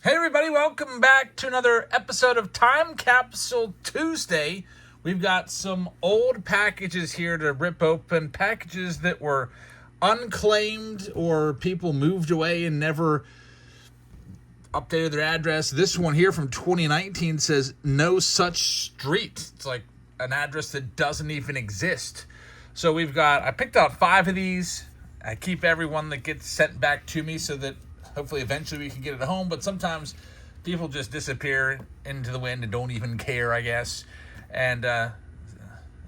Hey everybody, welcome back to another episode of Time Capsule Tuesday. We've got some old packages here to rip open, packages that were unclaimed or people moved away and never updated their address. This one here from 2019 says no such street. It's like an address that doesn't even exist. So I picked out 5 of these. I keep every one that gets sent back to me so that hopefully eventually we can get it at home, but sometimes people just disappear into the wind and don't even care, I guess. And a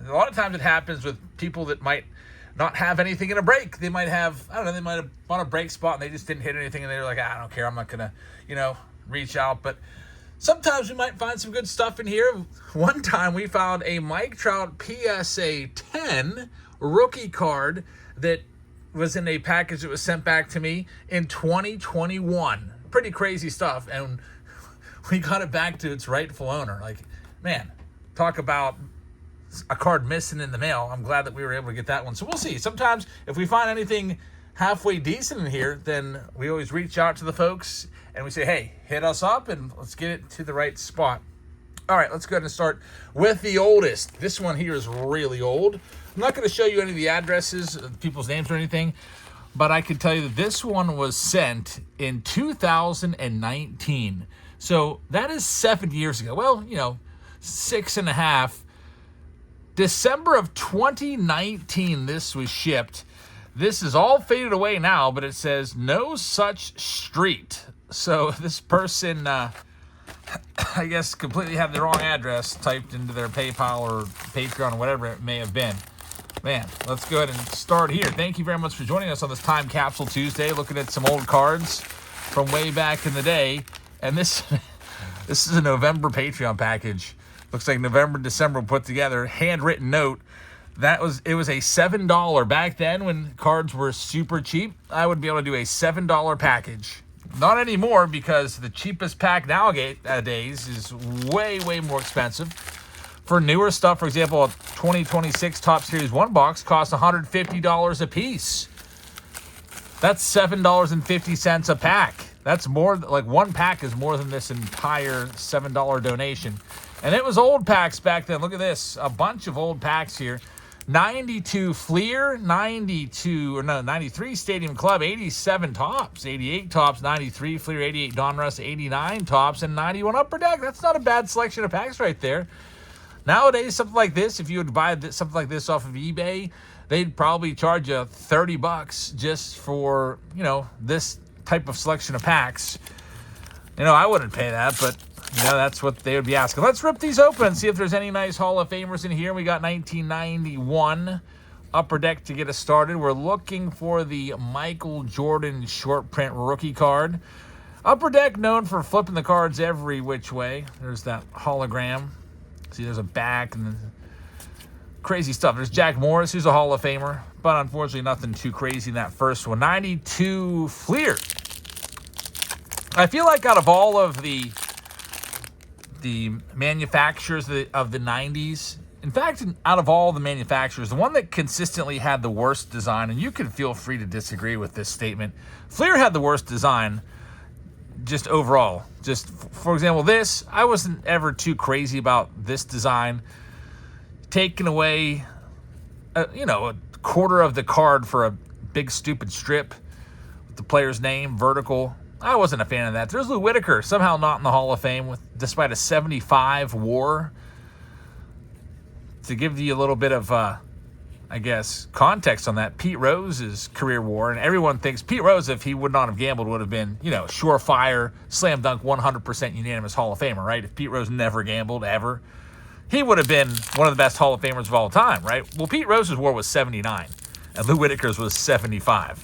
lot of times it happens with people that might not have anything in a break. They might have, they might have on a break spot and they just didn't hit anything and they're like, I don't care, I'm not going to, reach out. But sometimes we might find some good stuff in here. One time we found a Mike Trout PSA 10 rookie card that was in a package that was sent back to me in 2021. Pretty crazy stuff. And we got it back to its rightful owner. Like, man, talk about a card missing in the mail. I'm glad that we were able to get that one. So we'll see. Sometimes if we find anything halfway decent in here, then we always reach out to the folks and we say, hey, hit us up and let's get it to the right spot. All right, let's go ahead and start with the oldest. This one here is really old. I'm not going to show you any of the addresses, people's names or anything, but I can tell you that this one was sent in 2019. So that is 7 years ago. Well, 6.5. December of 2019, this was shipped. This is all faded away now, but it says no such street. So this person, I guess, completely had the wrong address typed into their PayPal or Patreon or whatever it may have been. Man, let's go ahead and start here. Thank you very much for joining us on this Time Capsule Tuesday, looking at some old cards from way back in the day. And this is a November Patreon package. Looks like November, December put together. Handwritten note. It was a $7 back then when cards were super cheap. I would be able to do a $7 package. Not anymore, because the cheapest pack nowadays is way, way more expensive. For newer stuff, for example, a 2026 Top Series 1 box costs $150 a piece. That's $7.50 a pack. That's more, like one pack is more than this entire $7 donation. And it was old packs back then. Look at this, a bunch of old packs here. 92 Fleer, 93 Stadium Club, 87 Tops, 88 Tops, 93 Fleer, 88 Donruss, 89 Tops, and 91 Upper Deck. That's not a bad selection of packs right there. Nowadays, something like this, if you would buy something like this off of eBay, they'd probably charge you $30 just for, this type of selection of packs. I wouldn't pay that, but, that's what they would be asking. Let's rip these open and see if there's any nice Hall of Famers in here. We got 1991 Upper Deck to get us started. We're looking for the Michael Jordan short print rookie card. Upper Deck known for flipping the cards every which way. There's that hologram. See, there's a back and crazy stuff. There's Jack Morris, who's a Hall of Famer, but unfortunately nothing too crazy in that first one. 92 Fleer. I feel like out of all of the manufacturers of the 90s, in fact, out of all the manufacturers, the one that consistently had the worst design, and you can feel free to disagree with this statement, Fleer had the worst design just overall. Just, for example, this, I wasn't ever too crazy about this design. Taking away, a quarter of the card for a big stupid strip with the player's name, vertical. I wasn't a fan of that. There's Lou Whitaker, somehow not in the Hall of Fame, despite a 75 WAR. To give you a little bit of, context on that, Pete Rose's career WAR, and everyone thinks Pete Rose, if he would not have gambled, would have been, surefire, slam dunk, 100% unanimous Hall of Famer, right? If Pete Rose never gambled, ever, he would have been one of the best Hall of Famers of all time, right? Well, Pete Rose's WAR was 79, and Lou Whitaker's was 75.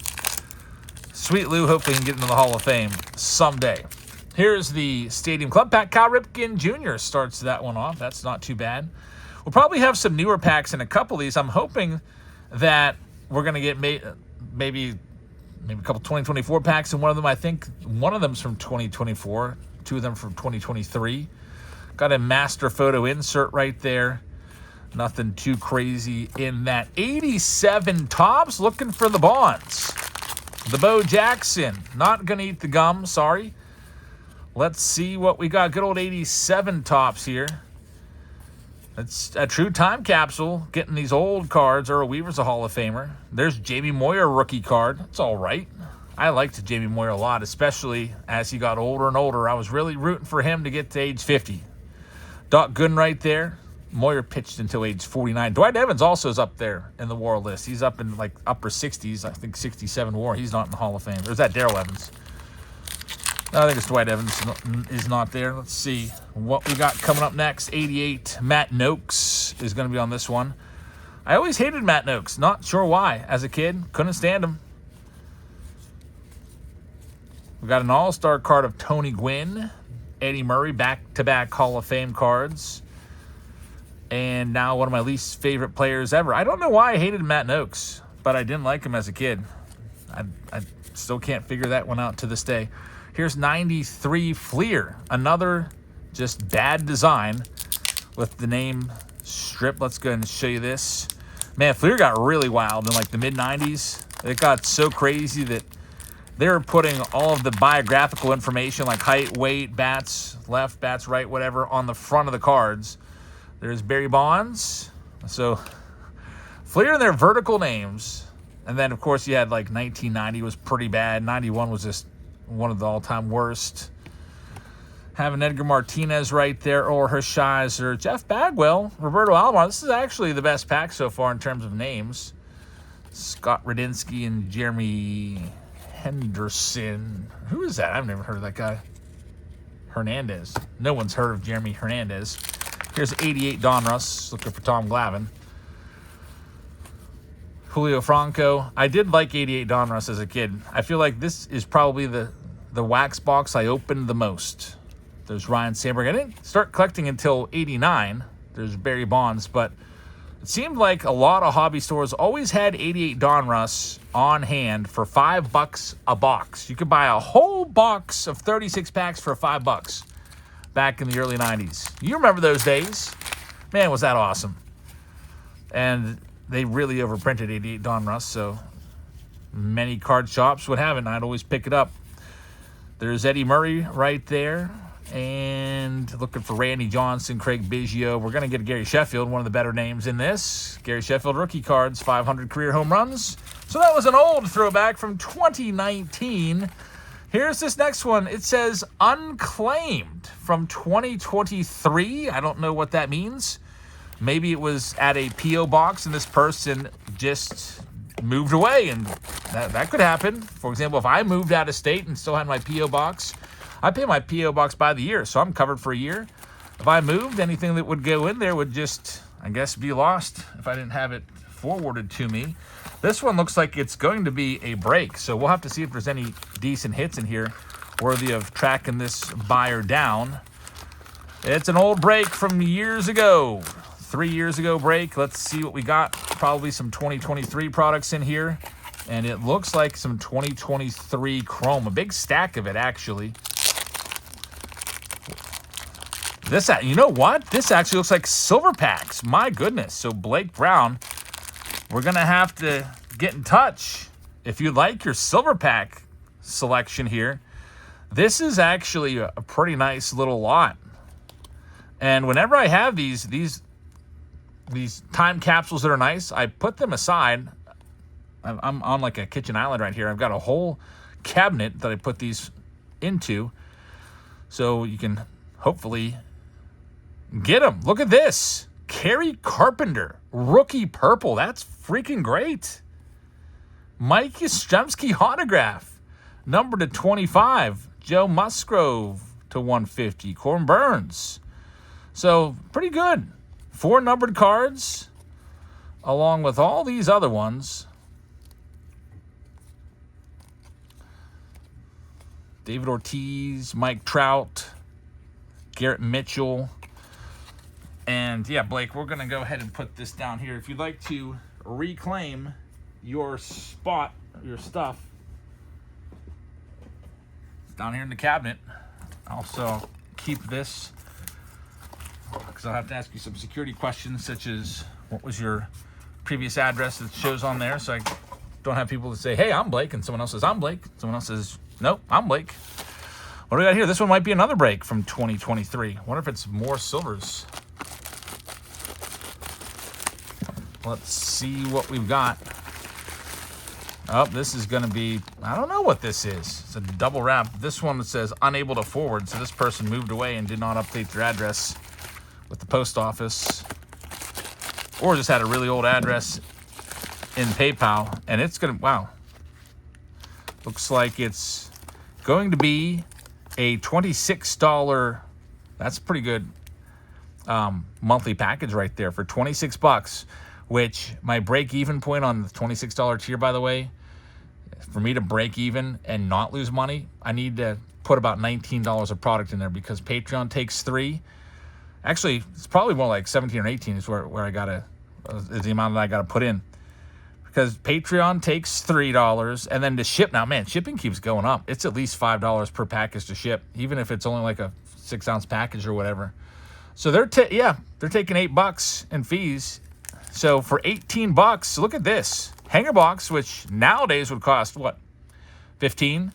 Sweet Lou, hopefully he can get into the Hall of Fame someday. Here's the Stadium Club pack. Cal Ripken Jr. starts that one off. That's not too bad. We'll probably have some newer packs in a couple of these. I'm hoping that we're going to get maybe a couple 2024 packs, and one of them, I think one of them's from 2024, two of them from 2023. Got a master photo insert right there. Nothing too crazy in that. 87 Tops, looking for the Bonds. The Bo Jackson, not going to eat the gum, sorry. Let's see what we got. Good old 87 tops here. It's a true time capsule. Getting these old cards. Earl Weaver's a Hall of Famer. There's Jamie Moyer rookie card. It's all right. I liked Jamie Moyer a lot, especially as he got older and older. I was really rooting for him to get to age 50. Doc Gooden right there. Moyer pitched until age 49. Dwight Evans also is up there in the WAR list. He's up in like upper 60s. I think 67 WAR. He's not in the Hall of Fame. Or is that Darrell Evans? No, I think it's Dwight Evans is not there. Let's see what we got coming up next. 88, Matt Noakes is going to be on this one. I always hated Matt Noakes. Not sure why. As a kid, couldn't stand him. We got an all-star card of Tony Gwynn, Eddie Murray, back-to-back Hall of Fame cards. And now one of my least favorite players ever. I don't know why I hated Matt Noakes, but I didn't like him as a kid. I still can't figure that one out to this day. Here's 93 Fleer, another just bad design with the name strip. Let's go ahead and show you this. Man, Fleer got really wild in like the mid-90s. It got so crazy that they were putting all of the biographical information like height, weight, bats, left, bats, right, whatever, on the front of the cards. There's Barry Bonds. So Fleer and their vertical names. And then, of course, you had like 1990 was pretty bad. 91 was just one of the all-time worst. Having Edgar Martinez right there, or Hershiser, Jeff Bagwell, Roberto Alomar. This is actually the best pack so far in terms of names. Scott Radinsky and Jeremy Henderson. Who is that? I've never heard of that guy. Hernandez. No one's heard of Jeremy Hernandez. Here's 88 Donruss, looking for Tom Glavine. Julio Franco. I did like 88 Donruss as a kid. I feel like this is probably the wax box I opened the most. There's Ryan Sandberg. I didn't start collecting until 89. There's Barry Bonds, but it seemed like a lot of hobby stores always had 88 Donruss on hand for $5 a box. You could buy a whole box of 36 packs for $5 back in the early 90s. You remember those days? Man, was that awesome. And they really overprinted 88 Donruss, so many card shops would have it, and I'd always pick it up. There's Eddie Murray right there. And looking for Randy Johnson, Craig Biggio. We're going to get a Gary Sheffield, one of the better names in this. Gary Sheffield rookie cards, 500 career home runs. So that was an old throwback from 2019. Here's this next one. It says Unclaimed from 2023. I don't know what that means. Maybe it was at a P.O. box and this person just moved away, and that could happen. For example, if I moved out of state and still had my P.O. box, I pay my P.O. box by the year, so I'm covered for a year. If I moved, anything that would go in there would just, I guess, be lost if I didn't have it forwarded to me. This one looks like it's going to be a break, so we'll have to see if there's any decent hits in here worthy of tracking this buyer down. It's an old break from years ago. 3 years ago break. Let's see what we got. Probably some 2023 products in here. And it looks like some 2023 Chrome. A big stack of it, actually. This, you know what? This actually looks like silver packs. My goodness. So Blake Brown, we're going to have to get in touch if you like your silver pack selection here. This is actually a pretty nice little lot. And whenever I have these time capsules that are nice, I put them aside. I'm on like a kitchen island right here. I've got a whole cabinet that I put these into, so you can hopefully get them. Look at this. Kerry Carpenter, rookie purple. That's freaking great. Mike Yastrzemski autograph, number to 25. Joe Musgrove to 150. Corbin Burns. So pretty good. 4 numbered cards, along with all these other ones. David Ortiz, Mike Trout, Garrett Mitchell. And yeah, Blake, we're going to go ahead and put this down here. If you'd like to reclaim your spot, your stuff, it's down here in the cabinet. Also, keep this, because I'll have to ask you some security questions, such as what was your previous address that shows on there, so I don't have people that say, hey, I'm Blake, and someone else says, I'm Blake. Someone else says, nope, I'm Blake. What do we got here? This one might be another break from 2023. Wonder if it's more silvers. Let's see what we've got. Oh, this is going to be, I don't know what this is. It's a double wrap. This one says unable to forward, so this person moved away and did not update their address with the post office, or just had a really old address in PayPal, and it's going to, wow. Looks like it's going to be a $26, that's pretty good monthly package right there for $26, which my break-even point on the $26 tier, by the way, for me to break even and not lose money, I need to put about $19 of product in there because Patreon takes 3. Actually, it's probably more like 17 or 18 is where I gotta, is the amount that I gotta put in. Because Patreon takes $3, and then to ship, now man, shipping keeps going up. It's at least $5 per package to ship, even if it's only like a 6-ounce package or whatever. So they're taking $8 in fees. So for $18, look at this hanger box, which nowadays would cost what, 15?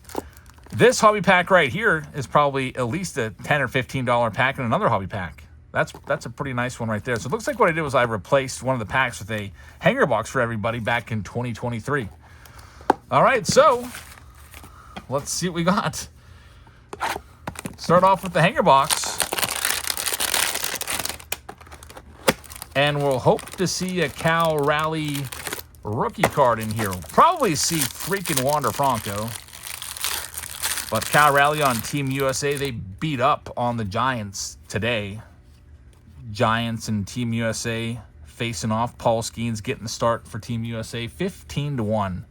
This hobby pack right here is probably at least a $10 or $15 pack in another hobby pack. That's a pretty nice one right there. So it looks like what I did was I replaced one of the packs with a hanger box for everybody back in 2023. All right, so let's see what we got. Start off with the hanger box. And we'll hope to see a Cal Rally rookie card in here. We'll probably see freaking Wander Franco. But Cal Rally on Team USA, they beat up on the Giants today. Giants and Team USA facing off. Paul Skeens getting the start for Team USA, 15-1.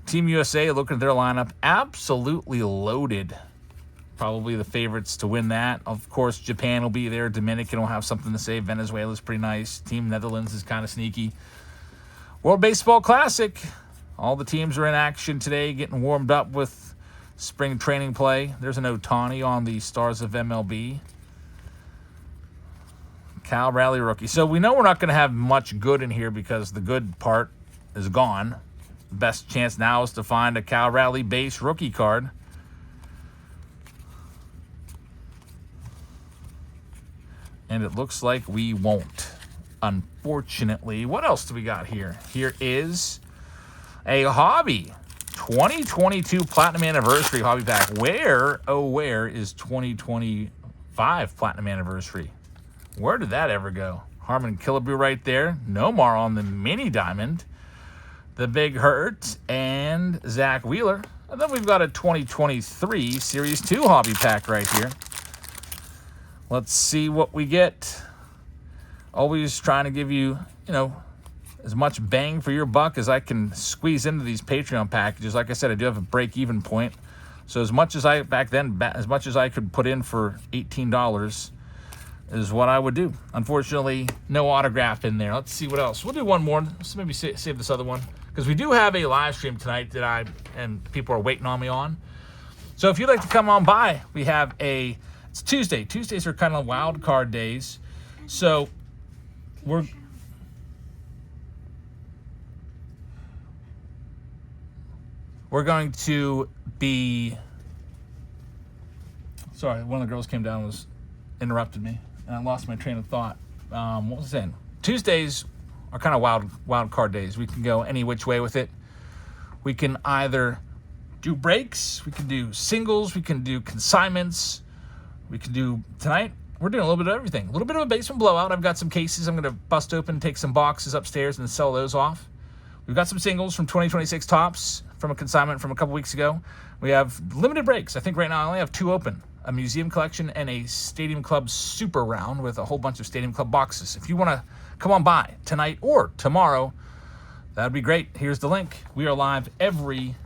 Team USA, looking at their lineup, absolutely loaded. Probably the favorites to win that. Of course, Japan will be there. Dominican will have something to say. Venezuela's pretty nice. Team Netherlands is kind of sneaky. World Baseball Classic. All the teams are in action today, getting warmed up with spring training play. There's an Ohtani on the Stars of MLB. Cal Rally rookie. So we know we're not going to have much good in here because the good part is gone. The best chance now is to find a Cal Rally base rookie card. And it looks like we won't, unfortunately. What else do we got here? Here is a hobby 2022 Platinum Anniversary hobby pack. Where is 2025 Platinum Anniversary? Where did that ever go? Harmon Killebrew right there. Nomar on the mini diamond. The Big Hurt and Zach Wheeler. And then we've got a 2023 Series 2 hobby pack right here. Let's see what we get. Always trying to give you, as much bang for your buck as I can squeeze into these Patreon packages. Like I said, I do have a break-even point. So as much as I could put in for $18 is what I would do. Unfortunately, no autograph in there. Let's see what else. We'll do one more. Let's maybe save this other one. Because we do have a live stream tonight that people are waiting on me on. So if you'd like to come on by, we have it's Tuesday. Tuesdays are kind of wild card days. So we're going to be, sorry, one of the girls came down and interrupted me, and I lost my train of thought. What was I saying? Tuesdays are kind of wild card days. We can go any which way with it. We can either do breaks, we can do singles, we can do consignments. We can do, tonight, we're doing a little bit of everything. A little bit of a basement blowout. I've got some cases I'm going to bust open, take some boxes upstairs, and sell those off. We've got some singles from 2026 Tops from a consignment from a couple weeks ago. We have limited breaks. I think right now I only have 2 open. A museum collection and a Stadium Club Super Round with a whole bunch of Stadium Club boxes. If you want to come on by tonight or tomorrow, that'd be great. Here's the link. We are live every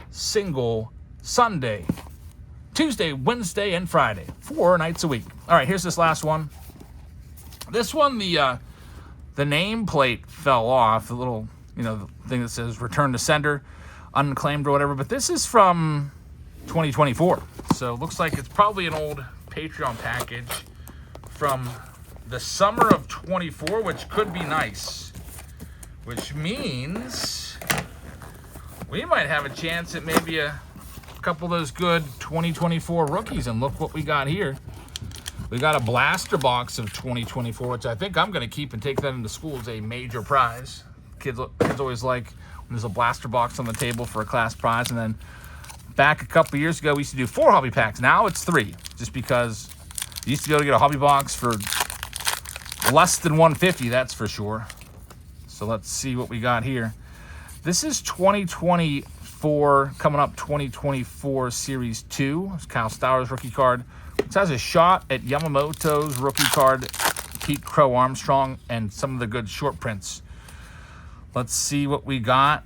single Sunday, Tuesday, Wednesday, and Friday, 4 nights a week. All right, here's this last one. This one, the nameplate fell off, the little, the thing that says return to sender, unclaimed or whatever, but this is from 2024. So it looks like it's probably an old Patreon package from the summer of 24, which could be nice, which means we might have a chance at maybe a couple of those good 2024 rookies, and look what we got here. We got a blaster box of 2024, which I think I'm going to keep and take that into school as a major prize. Kids always like when there's a blaster box on the table for a class prize. And then back a couple years ago, we used to do 4 hobby packs. Now it's 3, just because you used to be able to get a hobby box for less than $150, that's for sure. So let's see what we got here. This is 2024, coming up 2024 Series 2. It's Kyle Stowers rookie card. It has a shot at Yamamoto's rookie card, Pete Crow Armstrong, and some of the good short prints. Let's see what we got.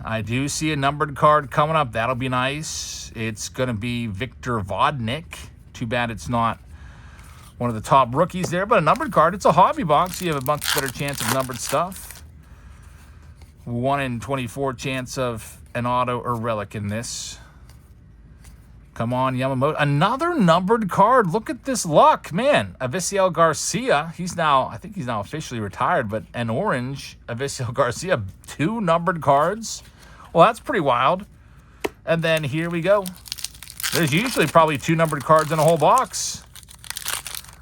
I do see a numbered card coming up. That'll be nice. It's going to be Victor Vodnik. Too bad it's not one of the top rookies there, but a numbered card. It's a hobby box. You have a much better chance of numbered stuff. 1 in 24 chance of an auto or relic in this. Come on, Yamamoto. Another numbered card. Look at this luck, man. Avisail Garcia. I think he's now officially retired, but an orange Avisail Garcia. 2 numbered cards. Well, that's pretty wild. And then here we go. There's usually probably 2 numbered cards in a whole box.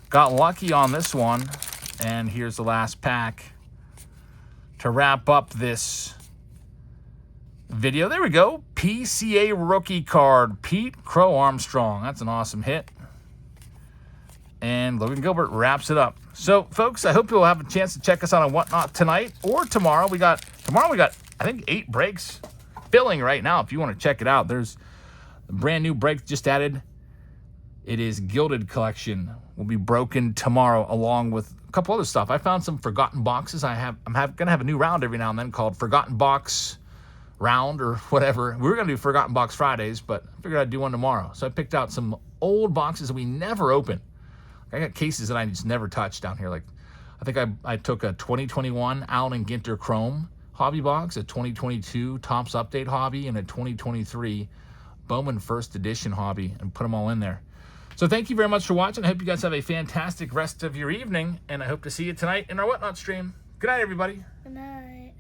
Got lucky on this one. And here's the last pack to wrap up this video. There we go. PCA rookie card, Pete Crow Armstrong. That's an awesome hit. And Logan Gilbert wraps it up. So, folks, I hope you'll have a chance to check us out on Whatnot tonight or tomorrow. Tomorrow we got, I think, 8 breaks filling right now. If you want to check it out, there's a brand new break just added. It is Gilded Collection. Will be broken tomorrow along with a couple other stuff. I found some forgotten boxes. I'm going to have a new round every now and then called Forgotten Box Round or whatever. We were going to do Forgotten Box Fridays, but I figured I'd do one tomorrow. So I picked out some old boxes that we never opened. I got cases that I just never touched down here. Like, I think I took a 2021 Allen and Ginter Chrome hobby box, a 2022 Topps Update hobby, and a 2023 Bowman First Edition hobby, and put them all in there. So thank you very much for watching. I hope you guys have a fantastic rest of your evening, and I hope to see you tonight in our Whatnot stream. Good night, everybody. Good night.